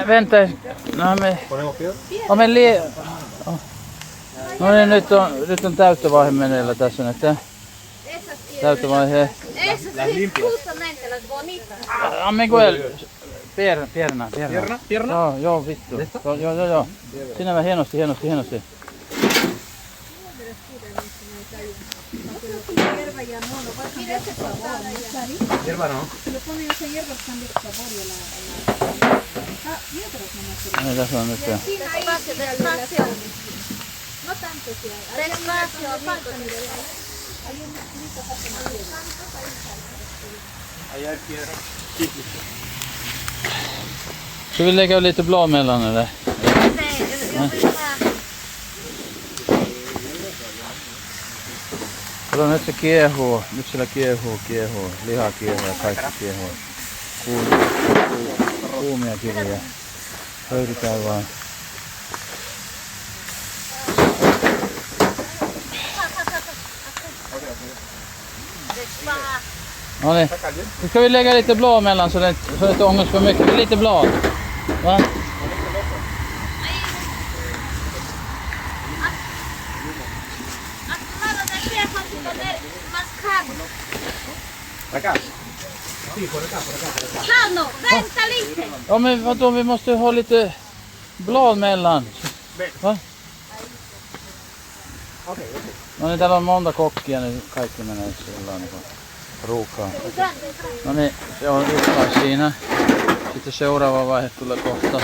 Vänta. No me... No niin, nyt on täyttövaihe meneillä tässä nyt. Täyttövaihe. Justamente las bonitas. Miguel. Pierna. Joo, vittu. Joo. Sinä hienosti. Hierba no. No, tässä on nyt. No tanto si hay. Despacio, Allá quiero. Ska vi lägga lite blad mellan eller? Kato, nyt se kiehuu. Nyt siellä kiehuu. Liha kiehuu ja kaikki kiehuu. Kuumia kiviä. Höyritään vaan. Ja, nej. Nu ska vi lägga lite blad mellan så det inte ångas för mycket. Lite blad. Va? Acá. Sí, por acá. No, vänta lite. Ja men vadå, vi måste ha lite blad mellan. Va? Okei. No niin, täällä on monta kokkia, niin kaikki menee sillä niin ruukaan. No niin, se on yksi siinä. Sitten seuraava vaihe tulee kohta.